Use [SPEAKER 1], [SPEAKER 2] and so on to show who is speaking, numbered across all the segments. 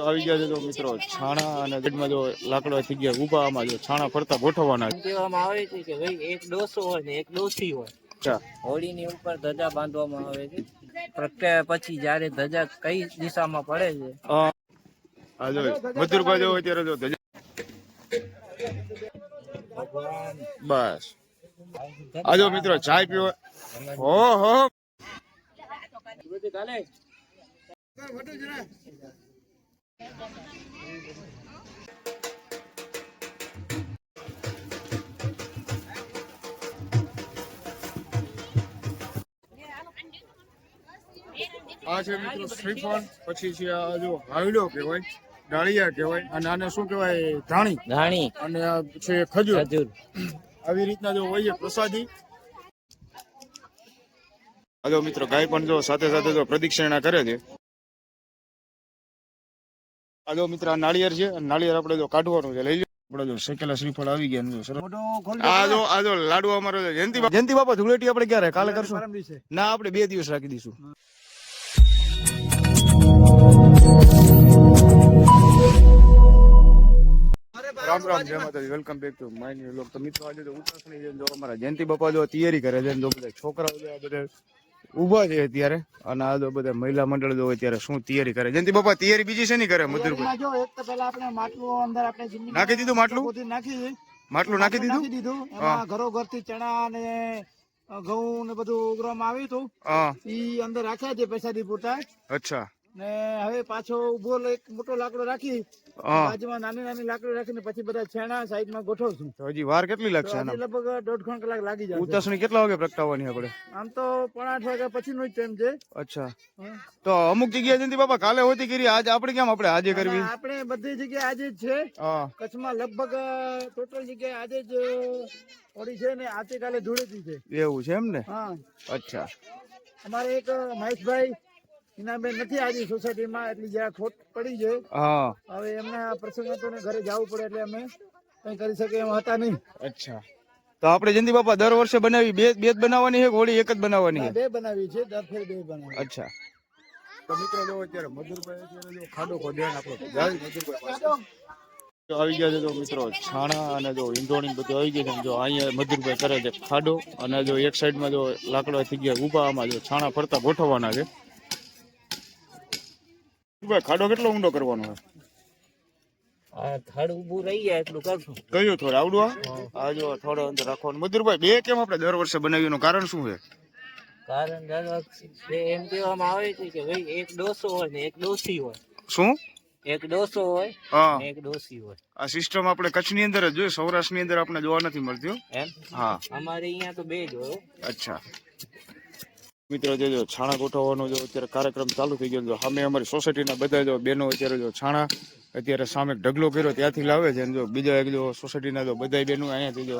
[SPEAKER 1] આવી ગયા છે તો મિત્રો છાણા અને ગઢમાં જો લાકડા થઈ ગયા ઊભા, આમાં જો છાણા ફરતા ગોઠવવાના
[SPEAKER 2] કહેવામાં આવે છે કે ભાઈ એક ડોસો હોય ને એક ડોસી હોય.
[SPEAKER 1] અચ્છા,
[SPEAKER 2] હોળીની ઉપર ધજા બાંધવામાં આવે છે. પ્રગટ્યા પછી જયારે ધજા કઈ દિશામાં પડે છે
[SPEAKER 1] આ જો મધુરભાઈ જો અત્યારે જો ધજા બસ આજો મિત્રો ચાય પીવો. ઓહો આ છે મિત્રો શ્રીફળ, પછી છે આ જો હાવડો કહેવાય, ડાળિયા કહેવાય, અને આને શું કહેવાય ધાણી, અને આ છે ખજૂર. આવી રીતના જો હોય છે પ્રસાદી. આજો મિત્રો ગાય પણ જો સાથે સાથે જો પ્રદક્ષિણા કરે છે. આજો મિત્ર આ નાળિયેર છે, નાળિયેર આપણે જો કાઢવાનું છે, લઈ લો. આપણે જો શેકેલા શ્રીફળ આવી ગયા. આજો લાડુ અમારો જયંતિ બાપા ધૂળેટી આપણે ક્યારે કાલે કરશું? ના, આપણે 2 દિવસ રાખી દઈશું. રામ રામ, જય માતાજી, welcome back to my new vlog. તો મિત્રો આજે તો ઉત્તરાયણની જો અમારા જયંતિ બાપા જો તૈયારી કરે છે, જો બધા છોકરાઓ જો બધા ઉભા છે અત્યારે, અને આ જો બધા મહિલા મંડળ જો અત્યારે શું તૈયારી કરે. જયંતિ બાપા તૈયારી બીજી છે નહીં કરે? મધુરભાઈ
[SPEAKER 3] જો એક તો પહેલા આપણે માટલું અંદર આપણે
[SPEAKER 1] નાખી દીધું, માટલું નાખી દીધું.
[SPEAKER 3] એમાં ઘરો ઘરથી ચણા અને ઘઉં ને બધું ઉગરવામાં આવ્યું હતું, ઈ અંદર રાખ્યા છે પ્રસાદી પૂરતા.
[SPEAKER 1] અચ્છા.
[SPEAKER 3] ને હવે પાછો ઉભો એક મોટો લાકડો રાખી બાજુમાં નાની નાની લાકડો રાખીને પછી બધા છેણા સાઈડમાં ગોઠવશું.
[SPEAKER 1] તો હજી વાર કેટલી લાગશે?
[SPEAKER 3] લગભગ 1.5 કલાક લાગી જાય.
[SPEAKER 1] ઉતાસણી કેટલા વાગે પ્રગટાવવાની આપણે?
[SPEAKER 3] આમ તો 7:30 વાગ્યા પછીનો જ ટાઈમ છે.
[SPEAKER 1] અચ્છા, તો અમુક જગ્યાએ જયંતિ બાપા કાલે હોતી કરી, આજે આપણે કેમ આપણે આજે કરવી?
[SPEAKER 3] આપણે બધી જગ્યાએ આજે જ છે. કચ્છમાં લગભગ ટોટલ જગ્યાએ આજે જ હોળી છે ને આવતીકાલે ધૂળેટી છે. એવું છે એમ ને? હા. અચ્છા. અમારે એક મહેશભાઈ હિનાબેન નથી આજે સોસાયટીમાં, એટલી જરા ખોટ પડી છે. હવે એમના પ્રસંગ હતો ને ઘરે જવું પડે એટલે અમે કઈ કરી શકીએ એમ હતા નહીં. અચ્છા,
[SPEAKER 1] તો આપણે જયંતિ બાપા દર વર્ષે બનાવી બે જ બનાવવાની છે, હોળી એક જ બનાવવાની છે?
[SPEAKER 3] 2 બનાવી છે, દર ફેર 2 બનાવી.
[SPEAKER 1] અચ્છા. તો મિત્રો જો અત્યારે મધુરભાઈ અત્યારે જો ખાડો ધ્યાન આપો. આવી ગયા છે તો મિત્રો છાણા અને જો ઈંધોણી બધું આવી ગયું છે. જો અહીંયા મધુરભાઈ કરે છે ખાડો, અને જો એક સાઈડમાં જો લાકડા થઈ ગયા ઊભા, આમાં જો છાણા ફરતા ગોઠવવાના છે. ખાડો કેટલો ઊંડો કરવાનો હોય?
[SPEAKER 2] થડ ઉભું રહી જાય એટલું કરશું.
[SPEAKER 1] કયું થોડું આવડું? આ જો થોડો અંદર રાખવાનું. મધુરભાઈ બે કેમ આપણે દર વર્ષે બનાવ્યું, કારણ શું છે?
[SPEAKER 2] કારણ દર વખતે એમ કહેવામાં આવે છે કે ભાઈ એક ડોસો હોય ને એક ડોસી હોય.
[SPEAKER 1] શું?
[SPEAKER 2] એક ડોસો હોય ને એક ડોસી હોય.
[SPEAKER 1] આ સિસ્ટમ આપણે કચ્છની અંદર જ જોઈએ, સૌરાષ્ટ્રની અંદર આપણે જોવા નથી મળતી.
[SPEAKER 2] એમ? હા, અમારે અહીંયા તો 2 જ હોય.
[SPEAKER 1] અચ્છા મિત્રો, જો છાણા ગોઠવવાનો જો અત્યારે કાર્યક્રમ ચાલુ થઈ ગયો. સામે અમારી સોસાયટીના બધા જો બેનો અત્યારે જો છાણા અત્યારે સામે ઢગલો કર્યો ત્યાંથી લાવે છે. જો બીજા એક જો સોસાયટીના જો બધા બેનો અહીંયાથી જો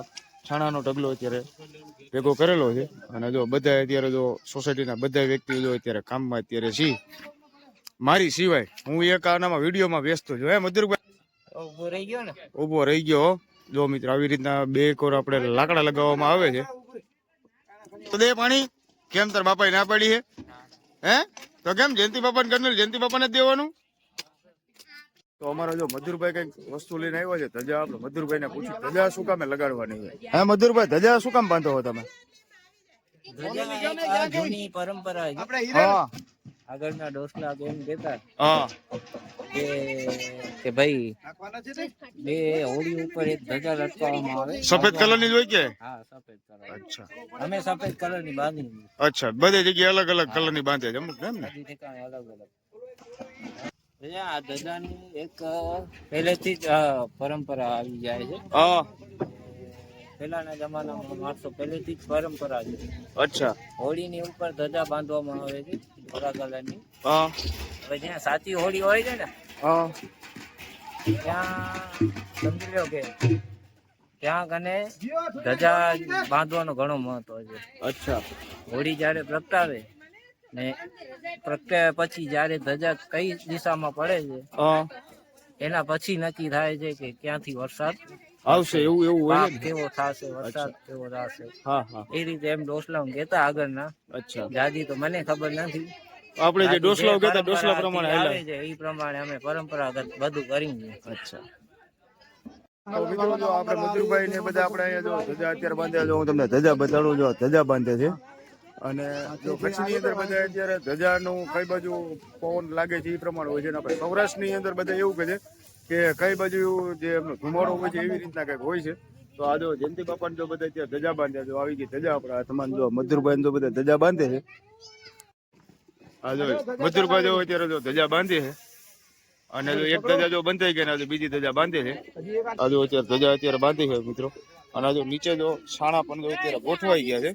[SPEAKER 1] છાણાનો ઢગલો અત્યારે ભેગો કરેલો છે, અને જો બધા અત્યારે જો સોસાયટીના બધા વ્યક્તિઓ જો અત્યારે કામમાં અત્યારે છે, મારી સિવાય. હું એક આનામાં વિડીયોમાં વ્યસ્ત છું. હે મધુરભાઈ? ઉભો રહી ગયો. જો મિત્રો આવી રીતના 2 કોર આપણે લાકડા લગાવવામાં આવે છે. તો દે પાણી. કેમ તાર બાપા ના પાડી છે? હે તો કેમ જયંતિ બાપા ને કરને જયંતિ બાપા ને દેવાનું? તો અમારો જો મધુરભાઈ કઈક વસ્તુ લઈને આવ્યો છે, ધજા. આપણે મધુરભાઈ ને પૂછ્યું ધજા શું કામે લગાડવાની છે? હે મધુરભાઈ, ધજા શું કામ બાંધો છો તમે?
[SPEAKER 2] જૂની પરંપરા છે. આગળના ડોસલા એમ કહેતા કે ભાઈ બે હોળી ઉપર એક ધજા લટકાવવામાં આવે.
[SPEAKER 1] સફેદ કલર ની જ હોય કે?
[SPEAKER 2] હા, સફેદ કલર.
[SPEAKER 1] અચ્છા,
[SPEAKER 2] અમે સફેદ કલર ની બાંધી.
[SPEAKER 1] અચ્છા, બધી જગ્યાએ અલગ અલગ કલર ની બાંધે છે અમુક ને?
[SPEAKER 2] અલગ અલગ. આ ધજાની એક પહેલેથી જ પરંપરા આવી જાય છે. પેલાના જમાનામાં માણસો પહેલેથી જ પરંપરા છે.
[SPEAKER 1] અચ્છા.
[SPEAKER 2] હોળીની ઉપર ધજા બાંધવામાં આવે છે ભૂરા કલરની. હવે જ્યાં સાચી હોળી હોય છે ને ત્યાં સમજી લો કે ત્યાં કને ધજા બાંધવાનો ઘણો મહત્વ છે. અચ્છા. હોળી જયારે પ્રગટાવે ને પ્રગટાવ્યા પછી જયારે ધજા કઈ દિશામાં પડે છે એના પછી નક્કી થાય છે કે ક્યાંથી વરસાદ આવશે. એવું હોય કેવો થશે, વરસાદ કેવો થશે. એ રીતે એમ ડોસલા કહેતા આગળના. અચ્છા. જાજી તો મને ખબર નથી,
[SPEAKER 1] આપણે જે ડોસલા કહેતા ડોસલા
[SPEAKER 2] પરંપરાથી
[SPEAKER 1] પ્રમાણે
[SPEAKER 2] આવે
[SPEAKER 1] હાલે.
[SPEAKER 2] છે એ પ્રમાણે અમે પરંપરાગત બધું કરીએ.
[SPEAKER 1] અચ્છા. તો મિત્રો જો આપણે મધુરભાઈ ને બધા આપણે અહીંયા જો ધજા અત્યારે બાંધ્યા જો હું તમને ધજા બતાડું જો ધજા બાંધે છે અને જો કચ્છની અંદર બધા અત્યારે ધજાનું કઈ બાજુ પવન લાગે છે એ પ્રમાણે હોય છે અને આપણે સૌરાષ્ટ્રની અંદર બધા એવું કહે છે કે કઈ બાજુ જે એમનો ધુમાડો હોય છે એવી રીતના કંઈક હોય છે. તો આ જો જયંતિ બાપાને જો બધા અત્યારે ધજા બાંધ્યા જો આવી ગઈ ધજા આપણા હાથમાં જો મધુરભાઈ જો બધા ધજા બાંધે છે. આ જો મધુરભાઈ જો અત્યારે જો ધજા બાંધે છે અને જો એક ધજા જો બંધાઈ ગઈ ને બીજી ધજા બાંધે છે. આ જો અત્યારે ધજા અત્યારે બાંધી છે મિત્રો અને આ જો નીચે જો છાણા પણ જો અત્યારે ગોઠવાઈ ગયા છે.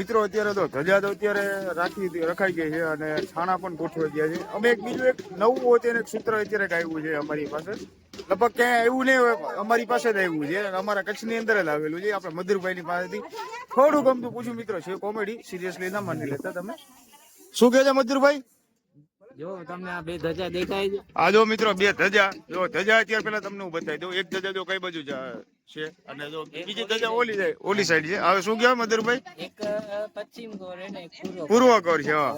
[SPEAKER 1] મિત્રો અત્યારે તો ધજા તો અત્યારે રખાઈ ગઈ છે અને છાણા પણ ગોઠવાઈ ગયા છે. અમે બીજું એક નવું અત્યારે એક સૂત્ર અત્યારે આવ્યું છે અમારી પાસે, લગભગ ક્યાંય એવું નહીં હોય, અમારી પાસે જ આવ્યું છે અને અમારા કચ્છની અંદર જ આવેલું છે. આપણે મધુરભાઈની પાસેથી થોડું ગમતું પૂછ્યું મિત્રો છે કોમેડી, સિરિયસલી ના માની લેતા તમે. શું કહે છે મધુરભાઈ?
[SPEAKER 2] જો તમને આ બે ધજા દેખાય છે,
[SPEAKER 1] આ જો મિત્રો બે ધજા, જો ધજા અત્યારે પેલા તમને હું બતાવી દઉં. એક ધજા જો કઈ બાજુ છે અને જો બીજી ધજા ઓલી સાઈડ છે. હવે શું કહેવાય મધુરભાઈ?
[SPEAKER 2] એક પશ્ચિમ કોર અને એક
[SPEAKER 1] પૂર્વ કોર છે. હા,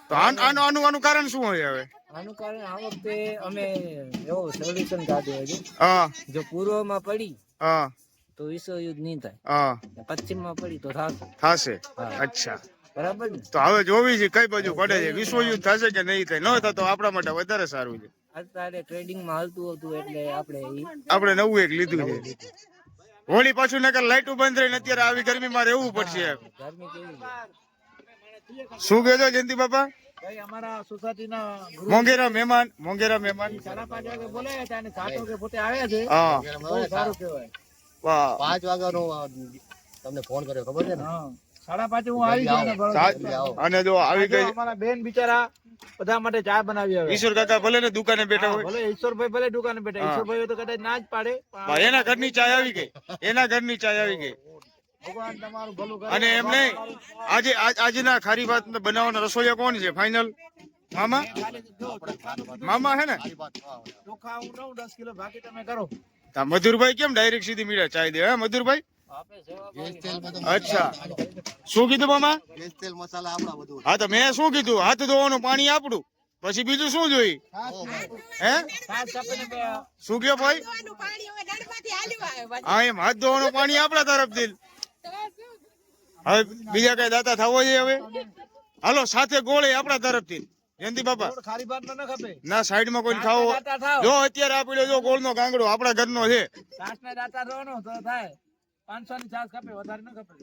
[SPEAKER 1] તો આનું કારણ શું હોય હવે?
[SPEAKER 2] આનું કારણ આ વખતે અમે એવો સોલ્યુશન કાઢ્યો છે.
[SPEAKER 1] હા
[SPEAKER 2] જો પૂર્વમાં પડી
[SPEAKER 1] હા
[SPEAKER 2] તો વિશ્વયુદ્ધ નહીં થાય,
[SPEAKER 1] હા
[SPEAKER 2] પશ્ચિમમાં પડી તો થશે.
[SPEAKER 1] થશે. અચ્છા,
[SPEAKER 2] બરાબર ને?
[SPEAKER 1] તો હવે જોવી છે કઈ બાજુ પડે છે, વિશ્વયુદ્ધ થશે કે નહીં થાય. ન થાય તો આપણા માટે વધારે સારું છે.
[SPEAKER 2] અત્યારે ટ્રેડિંગ માં હાલતું હતું એટલે
[SPEAKER 1] આપણે નવું એક લીધું છે. હોળી પાછું નકર લાઈટો બંધ રહીને અત્યારે આવી ગરમીમાં રહેવું પડશે.
[SPEAKER 2] ગરમી કેવી છે?
[SPEAKER 1] શું કહેજો જયંતિ બાપા?
[SPEAKER 3] ભાઈ અમારા સોસાયટીના
[SPEAKER 1] મોંઘેરા મહેમાન
[SPEAKER 3] 5:30 વાગે બોલાયા હતા અને 7 વાગે પોતે આવ્યા છે.
[SPEAKER 1] હા,
[SPEAKER 3] બહુ સારું કહેવાય.
[SPEAKER 1] વાહ.
[SPEAKER 4] 5 વાગ્યાનો તમને ફોન કર્યો ખબર છે ને?
[SPEAKER 3] હા, 5:30 હું આવી ગયો ને બરોબર.
[SPEAKER 1] અને જો આવી ગઈ
[SPEAKER 3] અમારા બેન બિચારા બધા માટે ચા બનાવી આવે.
[SPEAKER 1] ઈશ્વર કાકા ભલે ને દુકાને બેઠા હોય,
[SPEAKER 3] ભલે ઈશ્વરભાઈ ભલે દુકાને બેઠા, ઈશ્વરભાઈ તો કદાચ ના જ પાડે.
[SPEAKER 1] પણ એના ઘરની ચાય આવી ગઈ, એના ઘરની ચાય આવી ગઈ.
[SPEAKER 3] ભગવાન તમારું ભલું કરે.
[SPEAKER 1] અને એમ નહીં, આજના ખારી ભાત બનાવવાના રસોઈયા કોણ છે ફાઇનલ? મામા મામા હે ને?
[SPEAKER 3] ચોખા હું દઉં 10 કિલો, બાકી તમે કરો.
[SPEAKER 1] તા મધુરભાઈ કેમ ડાયરેક્ટ સીધી મીડા ચાય દે? હે મધુરભાઈ?
[SPEAKER 4] ગેસ તેલ બધું
[SPEAKER 1] અચ્છા, શું કીધું મામા?
[SPEAKER 4] ગેસ તેલ મસાલા આપણા બધું.
[SPEAKER 1] હા, તો મેં શું કીધું? હાથ ધોવાનું પાણી આપણું, પછી બીજું શું જોઈ? હે શું કયો ભાઈ? હા, એમ હાથ ધોવાનું પાણી આપણા તરફથી. હવે બીજા કઈ દાતા થવો જોઈએ હવે? હાલો, સાથે ગોળે આપણા તરફથી. જયંતિ બાપા
[SPEAKER 3] ખારી ભાત ન ખપે.
[SPEAKER 1] ના, સાઈડ માં કોઈ ખાવો. જો અત્યારે આપડે જો ગોળ નો ગાંગડો આપણા ઘરનો છે.
[SPEAKER 3] છાસના દાતા રોનો તો થાય 500 ની છાસ ખપે, વધારે ન ખપે.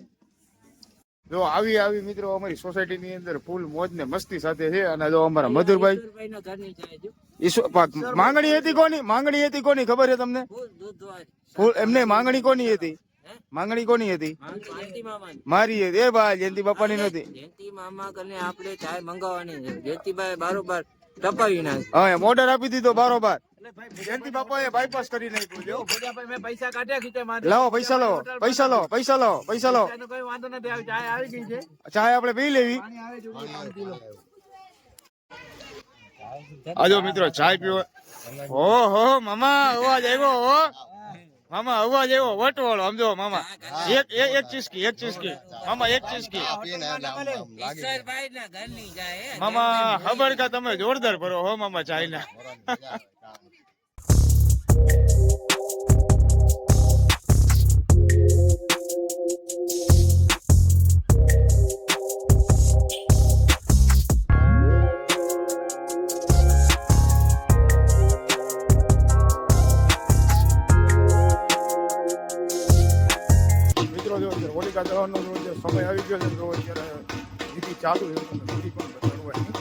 [SPEAKER 1] જો આવી મિત્રો અમારી સોસાયટી ની અંદર ફૂલ મોજ ને મસ્તી સાથે છે. અને જો અમારા મધુરભાઈ
[SPEAKER 2] ઈશ્વરભાઈનો ઘરની ચાય જો.
[SPEAKER 1] માંગણી હતી કોની ખબર છે તમને? ફૂલ એમને માંગણી કોની હતી? માંગણી કોની હતી?
[SPEAKER 2] જયંતિ મામાની.
[SPEAKER 1] મારી હતી. એ ભાઈ જયંતિ બાપાની નહોતી.
[SPEAKER 2] જયંતિ મામા કને આપણે ચાય મંગાવવાની છે. જયંતિભાઈ બારોબાર ટપાવી નાખી.
[SPEAKER 1] હા, એમ ઓર્ડર આપી દીધો બારોબાર. જયંતિ બાપાએ બાયપાસ કરી નાખ્યું. જો
[SPEAKER 3] ભોજાભાઈ મેં પૈસા કાઢ્યા ખીચે માંથી.
[SPEAKER 1] લાવો પૈસા લો.
[SPEAKER 3] એનો કોઈ વાંધો નથી, આવી ચાય આવી ગઈ છે.
[SPEAKER 1] ચાય આપણે પી લેવી.
[SPEAKER 3] પાણી આવે છે, 5 કિલો.
[SPEAKER 1] આજો મિત્રો ચાય પીવો. ઓહો મામા અવાજ આવ્યો. હો મામા અવાજ આવ્યો વટવાળો. સમજો મામા, એક ચીસકી મામા, એક ચીસકી.
[SPEAKER 2] ઈશ્વરભાઈ ના ઘરની ચાય.
[SPEAKER 1] મામા ખબર કે તમે જોરદાર ભરો હો મામા ચાય ના. મિત્રો જો હોલિકા દહનનો જે સમય આવી ગયો છે, તો અત્યારે વિધિ ચાલુ છે. તમને વિધિ પણ બતાડવાની.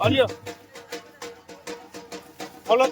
[SPEAKER 1] Alio. Hola.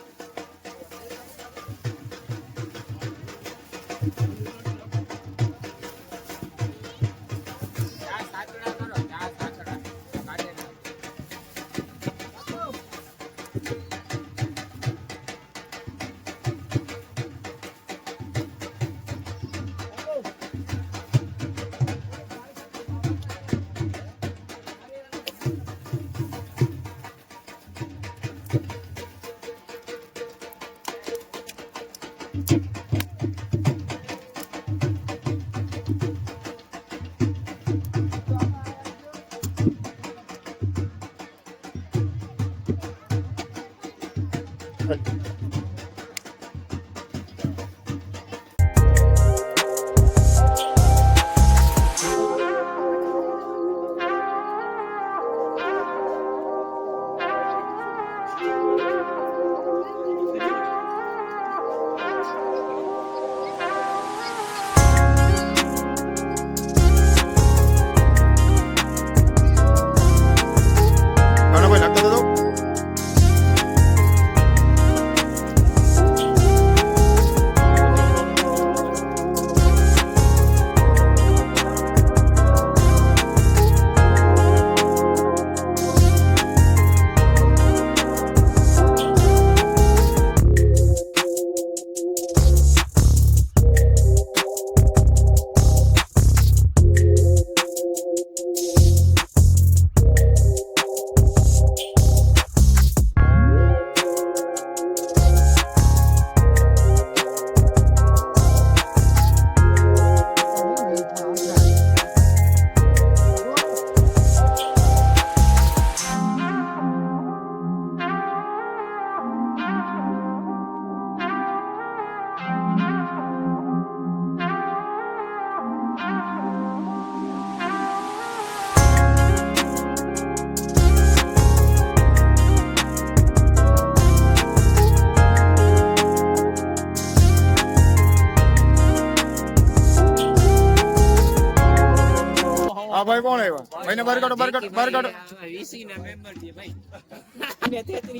[SPEAKER 1] આ ભાઈ કોણ આવ્યા? ભાઈને બહાર કાઢો, બહાર કાઢો, બહાર કાઢો.
[SPEAKER 2] વીસી ના મેમ્બર છે ભાઈ.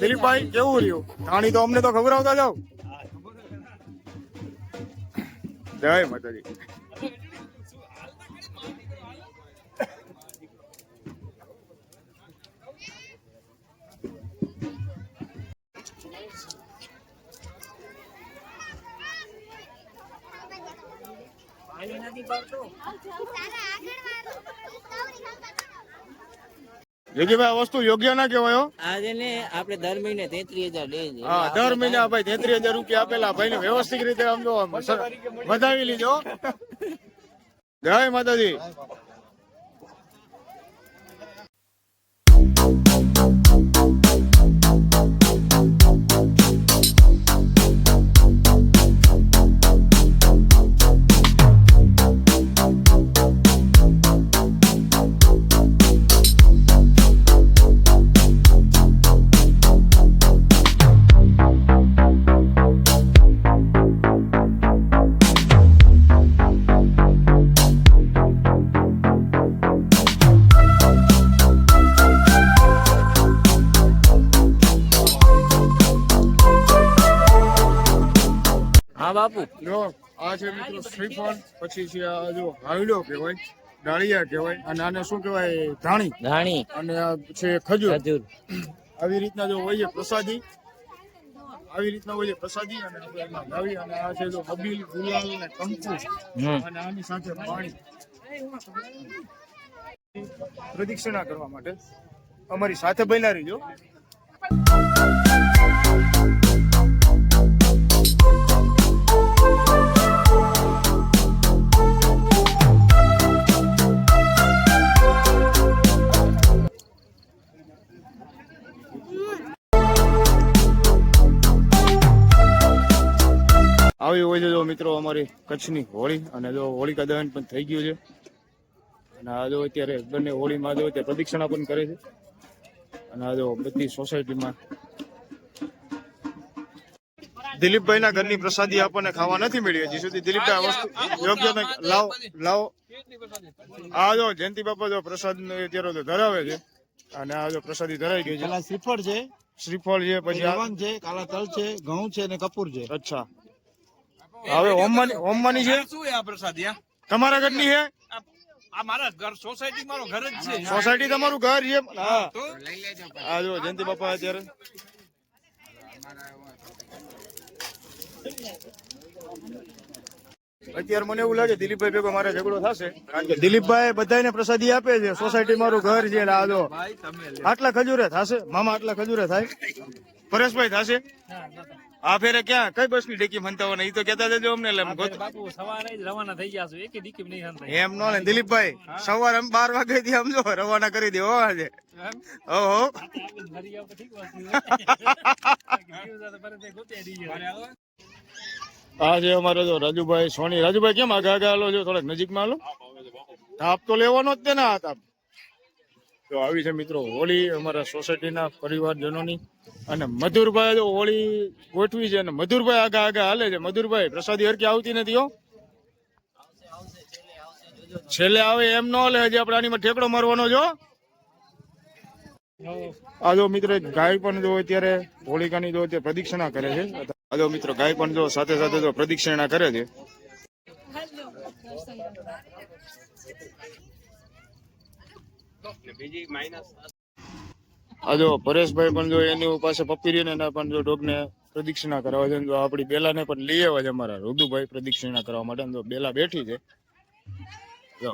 [SPEAKER 1] દિલીપભાઈ કેવું રહ્યું? ધાણી તો અમને તો ખવડાવતા જાવ. જય માતાજી.
[SPEAKER 2] પાણી નથી પડતું.
[SPEAKER 1] યોગીભાઈ આ વસ્તુ યોગ્ય ના કહેવાય હો.
[SPEAKER 2] આજે ને આપણે દર મહિને 33,000 લઈએ છીએ.
[SPEAKER 1] હા, દર મહિને આ ભાઈ 33,000 રૂપિયા આપેલા ભાઈને વ્યવસ્થિત રીતે આમ જો વધાવી લીધો. જય માતાજી.
[SPEAKER 2] હા બાપુ.
[SPEAKER 1] જો આ છે મિત્રો શ્રીફળ, પછી છે આ જો હાવલો કહેવાય, ડાળિયા કહેવાય, અને આને શું કહેવાય ધાણી,
[SPEAKER 2] ધાણી
[SPEAKER 1] અને આ છે ખજૂર.
[SPEAKER 2] ખજૂર.
[SPEAKER 1] આવી રીતના જો હોય છે પ્રસાદી, આવી રીતના હોય છે પ્રસાદી, અને આપણે એમાં લાવી, અને આ છે જો અબીલ, ગુલાલ ને કંકુ, અને આની સાથે પાણી પ્રદક્ષિણા કરવા માટે. અમારી સાથે બન્યા રહીજો. આવી હોય છે જો મિત્રો અમારી કચ્છની હોળી, અને જો હોળિકા દહન પણ થઈ ગયું છે, અને આ જો અત્યારે બંને હોળીમાં જો અત્યારે પ્રદક્ષિણા પણ કરે છે, અને આ જો બધી સોસાયટીમાં દિલીપભાઈ ના ઘરની પ્રસાદી આપણને ખાવા નથી મળી હજી સુધી. દિલીપભાઈ આ વસ્તુ યોગ્ય નથી. લાવો આ જો જયંતિ બાપા જો પ્રસાદ અત્યારે તો ધરાવે છે, અને આ જો પ્રસાદી ધરાઈ ગઈ છે.
[SPEAKER 3] શ્રીફળ છે,
[SPEAKER 1] શ્રીફળ છે, પછી
[SPEAKER 3] લવંગ છે, કાલા તલ છે, ઘઉં છે અને કપૂર છે.
[SPEAKER 1] અચ્છા, હવે ઓમવાની છે.
[SPEAKER 5] શું આ પ્રસાદ
[SPEAKER 1] તમારા ઘરની છે?
[SPEAKER 5] આ મારા ઘર સોસાયટી મારો ઘર જ છે.
[SPEAKER 1] સોસાયટી તમારું ઘર છે? હા. આ જો જયંતિ બાપા અત્યારે મને એવું લાગે દિલીપભાઈ ભેગો મારે ઝઘડો થશે, કારણ કે દિલીપભાઈ બધાને પ્રસાદી આપે છે. સોસાયટી મારું ઘર છે. આ જો આટલા ખજૂરે થશે મામા, આટલા ખજૂરે થાય. પરેશભાઈ થશે? આ ફેરે ક્યાં કઈ બસ ની ડેકી મનતા એ તો કેતા જજો અમને.
[SPEAKER 2] બાપુ સવારે જ રવાના થઈ જશો, એક ડીકી નહીં હંતા.
[SPEAKER 1] એમ નો ને દિલીપભાઈ, સવારે 12 વાગે થી સમજો રવાના કરી દેવો આજે. ઓહો, આ છે અમારે જો રાજુભાઈ સોની. રાજુભાઈ કેમ આગા આગા હાલો છો? થોડાક નજીકમાં હાલો. તાપ તો લેવાનો જ તે ના તાપ. તો આવી છે મિત્રો હોળી અમારા સોસાયટીના પરિવારજનોની, અને મધુરભાઈ જો હોળી ગોઠવી છે, અને મધુરભાઈ આગા આગા હાલે છે. મધુરભાઈ પ્રસાદી હરકી આવતી નથી હો, છેલ્લે આવે એમ ન હાલે. હજી આપણે આની ઠેકડો મારવાનો જો. આ જો મિત્રો ગાય પણ જો અત્યારે હોળિકાની જો અત્યારે પ્રદક્ષિણા કરે છે. આ જો મિત્રો ગાય પણ જો સાથે સાથે જો પ્રદક્ષિણા કરે છે. આ જો પરેશભાઈ પણ જો એની પાસે પપ્પી ને પણ જો ડોગને પ્રદક્ષિણા કરાવે છે. જો આપણી બેલાને પણ લઈ આવે છે અમારા રુદુભાઈ પ્રદક્ષિણા કરવા માટે. જો બેલા બેઠી છે. જો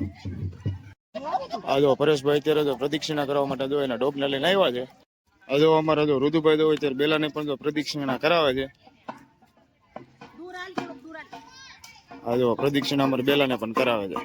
[SPEAKER 1] આ જો પરેશભાઈ અત્યારે જો પ્રદક્ષિણા કરવા માટે જો એના ડોગને લઈને આવ્યા છે. આ જો અમારા જો રુદુભાઈ જો અત્યારે બેલાને પણ જો પ્રદક્ષિણા કરાવે છે. આ જો પ્રદક્ષિણા અમારે બેલાને પણ કરાવે છે.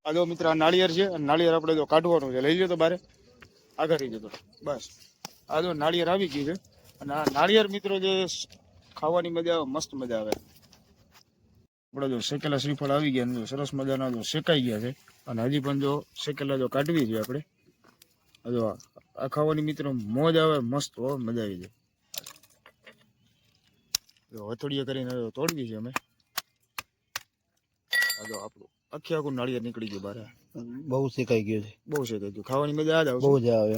[SPEAKER 1] આ જો મિત્ર આ નાળિયેર છે, નાળિયેર આપણે જો કાઢવાનું છે. લઈ લો તો બારે આગળ થઈ જતો બસ. આ જો નાળિયેર આવી ગયું છે, અને આ નાળિયેર મિત્રો જે ખાવાની મજા આવે, મસ્ત મજા આવે. આપણે જો શેકેલા શ્રીફળ આવી ગયા, જો સરસ મજાના જો શેકાઈ ગયા છે, અને હજી પણ જો શેકેલા જો કાઢવી છે આપણે. જો આ ખાવાની મિત્રો મોજ આવે, મસ્ત હો, મજા આવી જાય. જો હથોડીએ કરીને તોડવી છે અમે. આ જો આપણું આખું નાળિયેર નીકળી ગયું બહાર.
[SPEAKER 3] બહુ શેકાઈ ગયો છે,
[SPEAKER 1] બહુ શેકાઈ ગયું. ખાવાની મજા જ આવશે,
[SPEAKER 3] બહુ જ આવે.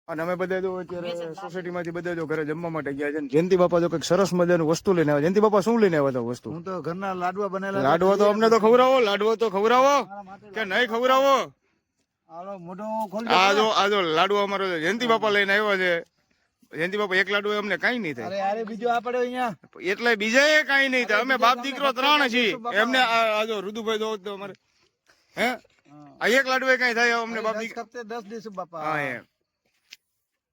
[SPEAKER 1] અને અમે બધા જો અત્યારે સોસાયટી માંથી બધા જો ઘરે જમવા માટે ગયા છે. જયંતિ બાપા જો કઈક સરસ મજાનું વસ્તુ લઈને આવ્યા. જયંતિ બાપા શું લઈને આવ્યા હતા વસ્તુ?
[SPEAKER 3] હું તો ઘરના લાડવા બનેલા.
[SPEAKER 1] લાડવા તો અમને તો ખવડાવો, લાડવો તો ખવડાવો કે નહીં ખવડાવો? આ જો લાડવા અમારો જયંતિ બાપા લઈને આવ્યા છે. જયંતિ બાપા એક લાડુ અમને કઈ નહીં થાય,
[SPEAKER 3] બીજું આપડે અહીંયા
[SPEAKER 1] એટલે બીજા કઈ નહીં થાય. અમે બાપ દીકરો 3 છીએ. એમને આ જો રુદુભાઈ જો અમારે હે આ એક લાડુ કઈ થાય અમને બાપ દીકરો
[SPEAKER 3] 10 દિવસ બાપા.
[SPEAKER 1] હા એમ.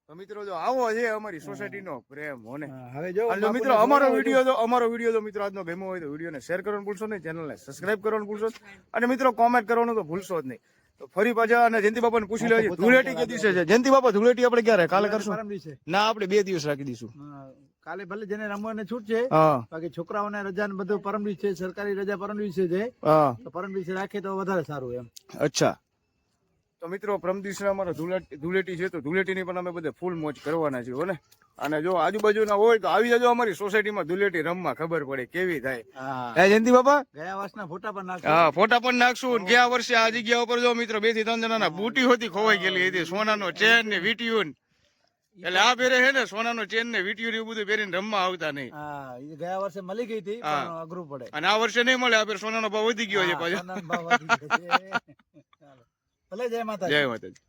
[SPEAKER 1] તો મિત્રો જો આવો છે અમારી સોસાયટી નો પ્રેમ હોને.
[SPEAKER 3] હવે જો
[SPEAKER 1] મિત્રો અમારો વિડીયો જો મિત્રો આજનો ગમ્યો હોય તો વિડીયોને શેર કરવાનું ભૂલશો નહીં, ચેનલને સબસ્ક્રાઇબ કરવાનું ભૂલશો, અને મિત્રો કોમેન્ટ કરવાનું તો ભૂલશો જ નહીં. તો ફરી પાછા અને જયંતિ બાપાને પૂછી લેજો ધૂળેટી કે દિવસે છે? જયંતિ બાપા ધૂળેટી આપણે ક્યારે કાલે કરશું? ના, આપણે 2 દિવસ રાખી દઈશું.
[SPEAKER 3] કાલે ભલે જેને રમવાને છૂટ છે,
[SPEAKER 1] હા,
[SPEAKER 3] બાકી છોકરાઓને રજા ને બધું પરમ દિવસ છે, સરકારી રજા પરમ દિવસે છે.
[SPEAKER 1] હા,
[SPEAKER 3] તો પરમ દિવસે રાખે તો વધારે સારું એમ.
[SPEAKER 1] અચ્છા. તો મિત્રો પરમ દિવસે અમારો ધૂળેટી છે, તો ધૂળેટીની પણ અમે બધે ફૂલ મોજ કરવાના છીએ હો ને. અને જો આજુબાજુના હોય તો આવી જજો અમારી સોસાયટીમાં ધૂળેટી રમવા, ખબર પડે કેવી થાય.
[SPEAKER 3] હા
[SPEAKER 1] હે જયંતિ બાપા?
[SPEAKER 3] ગયા વર્ષના ફોટા પણ નાખો.
[SPEAKER 1] હા, ફોટા પણ નાખશું. ને ગયા વર્ષે આ જગ્યા ઉપર જો મિત્રો 2 થી 3 જણાના બુટી હોતી ખોવાઈ ગયેલી હતી, સોનાનો ચેન ને વીટીયું. એટલે આ ફેરે છે ને સોનાનો ચેન ને વીટીયું એવું બધું પહેરીને રમવા આવતા નહીં.
[SPEAKER 3] હા એ ગયા વર્ષે મળી ગઈ હતી પણ અઘરું પડે.
[SPEAKER 1] અને આ વર્ષે નહીં મળે, આ ફેર સોનાનો ભાવ વધી ગયો છે પાછો.
[SPEAKER 3] સોનાનો ભાવ વધી ગયો છે. ચાલો. ભલે જય માતાજી.
[SPEAKER 1] જય માતાજી.